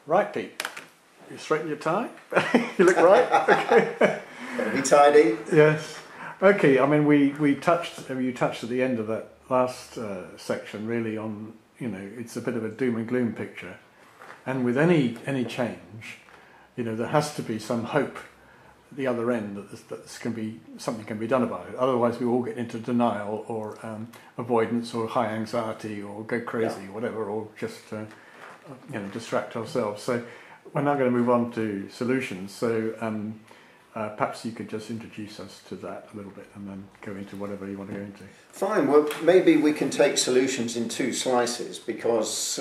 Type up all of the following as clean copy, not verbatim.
Right, Pete. You straighten your tie? You look right? Okay. Gotta be tidy. Yes. Okay, I mean, you touched at the end of that last section really on, it's a bit of a doom and gloom picture. And with any change, there has to be some hope at the other end that something can be done about it. Otherwise we all get into denial or avoidance or high anxiety or go crazy, whatever, or just distract ourselves. So we're now going to move on to solutions. So perhaps you could just introduce us to that a little bit and then go into whatever you want to go into. Fine, well maybe we can take solutions in two slices because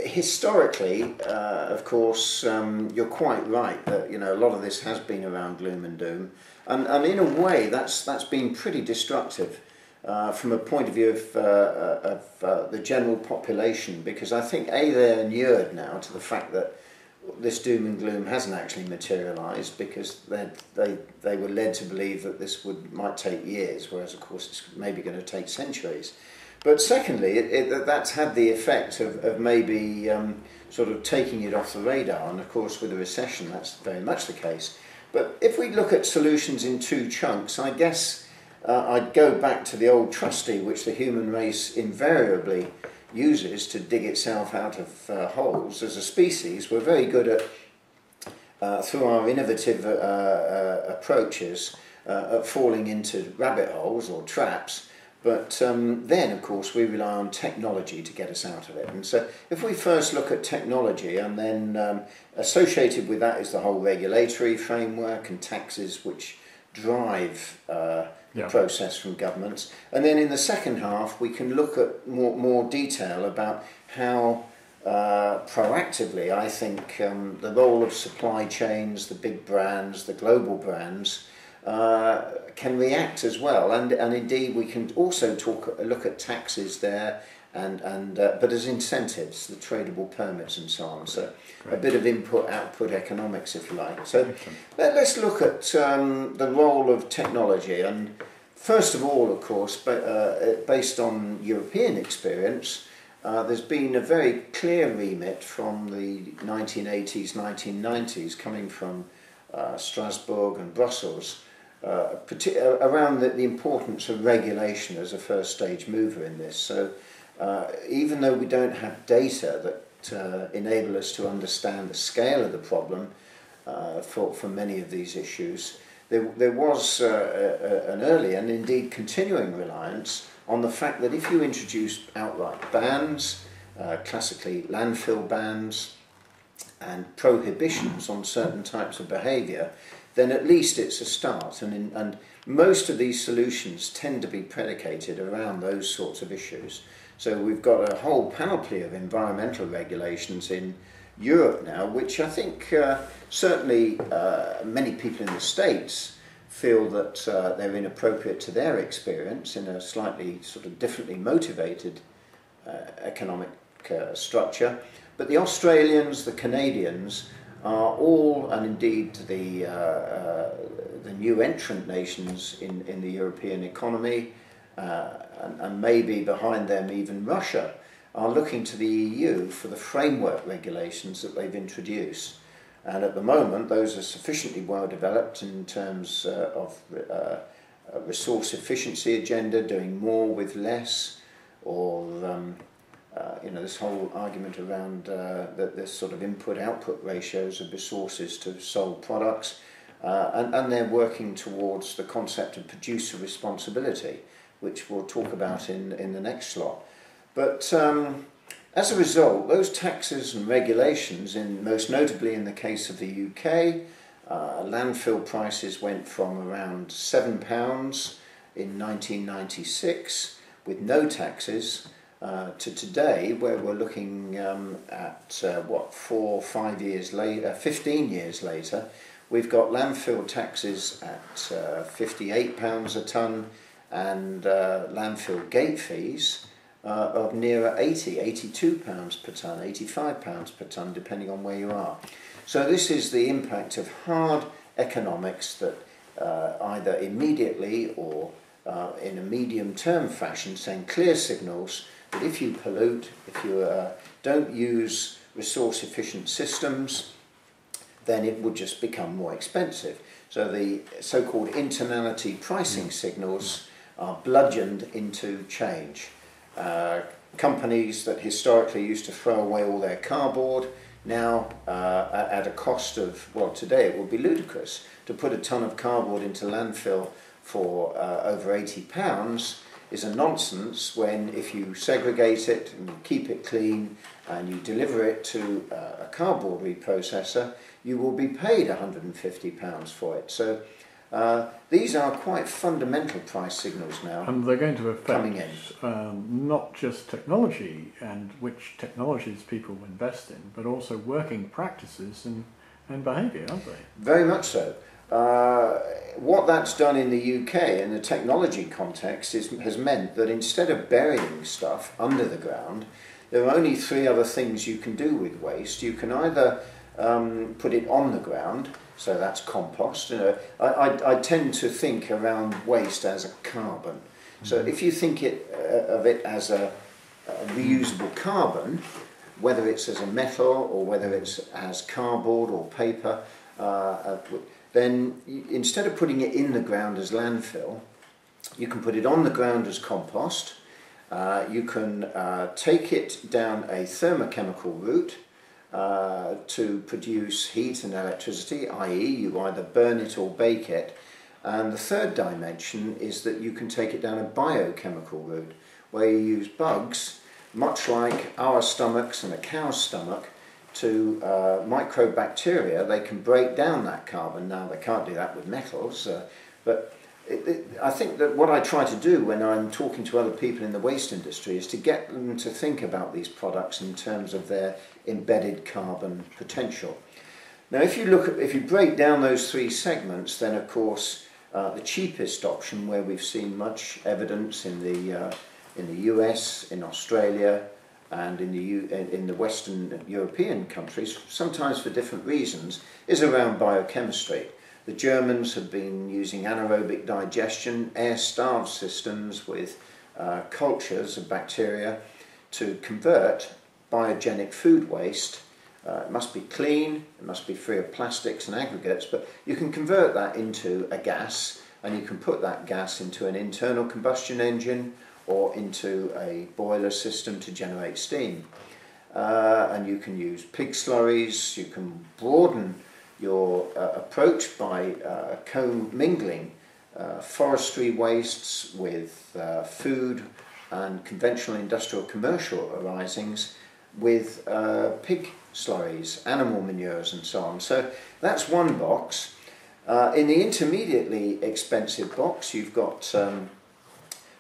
historically, of course, you're quite right that a lot of this has been around gloom and doom, and in a way that's been pretty destructive from a point of view of the general population, because I think they're inured now to the fact that this doom and gloom hasn't actually materialised, because they were led to believe that this might take years, whereas of course it's maybe going to take centuries. But secondly, that's had the effect of maybe sort of taking it off the radar, and of course with a recession that's very much the case. But if we look at solutions in two chunks, I guess I'd go back to the old trusty, which the human race invariably uses to dig itself out of holes. As a species, we're very good at, through our innovative approaches, at falling into rabbit holes or traps. But then, of course, we rely on technology to get us out of it. And so if we first look at technology, and then associated with that is the whole regulatory framework and taxes which drive the process from governments. And then in the second half, we can look at more detail about how proactively, I think, the role of supply chains, the big brands, the global brands, can react as well, and indeed we can also look at taxes there, but as incentives, the tradable permits and so on. So a bit of input-output economics, if you like. So let's look at the role of technology. And first of all, of course, based on European experience, there's been a very clear remit from the 1980s, 1990s, coming from Strasbourg and Brussels, around the importance of regulation as a first stage mover in this. So even though we don't have data that enable us to understand the scale of the problem for many of these issues, there was an early and indeed continuing reliance on the fact that if you introduce outright bans, classically landfill bans, and prohibitions on certain types of behaviour, then at least it's a start. And most of these solutions tend to be predicated around those sorts of issues. So we've got a whole panoply of environmental regulations in Europe now, which I think certainly many people in the States feel that they're inappropriate to their experience in a slightly sort of differently motivated economic structure. But the Australians, the Canadians are all, and indeed the new entrant nations in the European economy, and maybe behind them even Russia, are looking to the EU for the framework regulations that they've introduced. And at the moment, those are sufficiently well developed in terms of a resource efficiency agenda, doing more with less, or this whole argument around this sort of input-output ratios of resources to sold products, and they're working towards the concept of producer responsibility, which we'll talk about in the next slot. But as a result, those taxes and regulations, most notably in the case of the UK, landfill prices went from around £7 in 1996 with no taxes, to today, where we're looking at 15 years later, we've got landfill taxes at £58 a tonne, and landfill gate fees of nearer £82 per tonne, £85 per tonne, depending on where you are. So this is the impact of hard economics that either immediately or in a medium-term fashion send clear signals that if you pollute, if you don't use resource efficient systems, then it would just become more expensive. So the so-called internality pricing signals are bludgeoned into change. Companies that historically used to throw away all their cardboard now at a cost of, well, today it would be ludicrous to put a ton of cardboard into landfill for over £80 is a nonsense, when if you segregate it and you keep it clean and you deliver it to a cardboard reprocessor, you will be paid £150 for it. So these are quite fundamental price signals now. And they're going to affect coming in. Not just technology and which technologies people invest in, but also working practices and behaviour, aren't they? Very much so. What that's done in the UK in the technology context has meant that instead of burying stuff under the ground, there are only three other things you can do with waste. You can either put it on the ground, so that's compost. You know, I tend to think around waste as a carbon. So if you think of it as a reusable carbon, whether it's as a metal or whether it's as cardboard or paper, then instead of putting it in the ground as landfill, you can put it on the ground as compost. You can take it down a thermochemical route to produce heat and electricity, i.e. you either burn it or bake it. And the third dimension is that you can take it down a biochemical route, where you use bugs, much like our stomachs and a cow's stomach, to microbacteria. They can break down that carbon. Now they can't do that with metals, but I think that what I try to do when I'm talking to other people in the waste industry is to get them to think about these products in terms of their embedded carbon potential. Now if you break down those three segments, then of course the cheapest option, where we've seen much evidence in the US, in Australia, and in the Western European countries, sometimes for different reasons, is around biochemistry. The Germans have been using anaerobic digestion, air-starved systems with cultures of bacteria to convert biogenic food waste. It must be clean, it must be free of plastics and aggregates, but you can convert that into a gas, and you can put that gas into an internal combustion engine or into a boiler system to generate steam. And you can use pig slurries. You can broaden your approach by co-mingling forestry wastes with food and conventional industrial commercial arisings with pig slurries, animal manures and so on. So that's one box. In the intermediately expensive box, you've got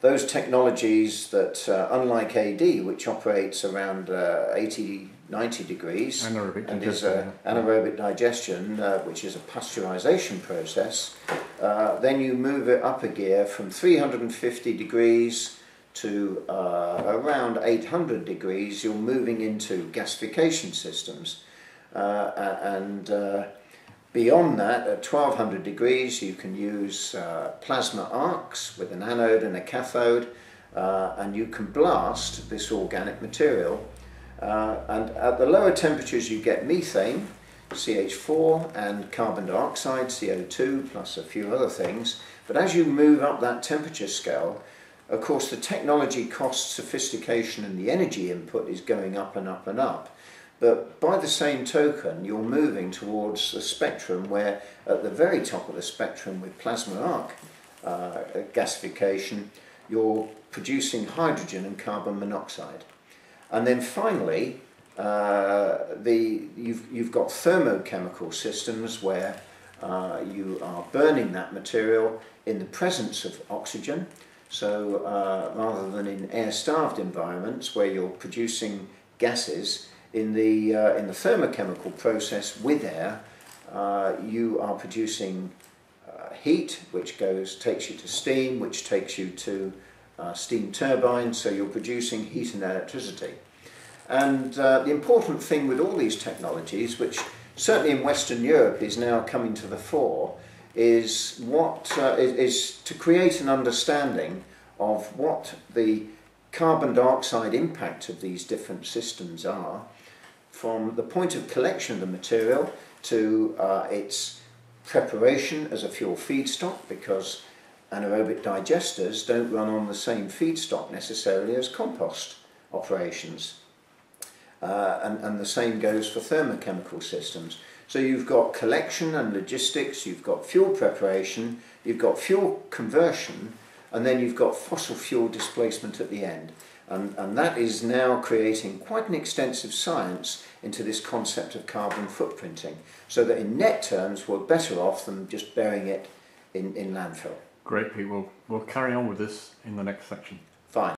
those technologies that, unlike AD, which operates around 80, 90 degrees, anaerobic and digestion, is anaerobic digestion, which is a pasteurization process, then you move it up a gear from 350 degrees to around 800 degrees. You're moving into gasification systems, and beyond that, at 1200 degrees, you can use plasma arcs with an anode and a cathode, and you can blast this organic material. And at the lower temperatures, you get methane, CH4, and carbon dioxide, CO2, plus a few other things. But as you move up that temperature scale, of course, the technology cost, sophistication, and the energy input is going up and up and up. But by the same token, you're moving towards a spectrum where at the very top of the spectrum with plasma arc gasification, you're producing hydrogen and carbon monoxide. And then finally, you've got thermochemical systems where you are burning that material in the presence of oxygen. So rather than in air-starved environments where you're producing gases, in the thermochemical process with air, you are producing heat, which takes you to steam, which takes you to steam turbines, so you're producing heat and electricity. And the important thing with all these technologies, which certainly in Western Europe is now coming to the fore, is to create an understanding of what the carbon dioxide impact of these different systems are, from the point of collection of the material to its preparation as a fuel feedstock, because anaerobic digesters don't run on the same feedstock necessarily as compost operations. And the same goes for thermochemical systems. So you've got collection and logistics, you've got fuel preparation, you've got fuel conversion, and then you've got fossil fuel displacement at the end. And that is now creating quite an extensive science into this concept of carbon footprinting, so that in net terms we're better off than just burying it in landfill. Great, Pete. We'll carry on with this in the next section. Fine.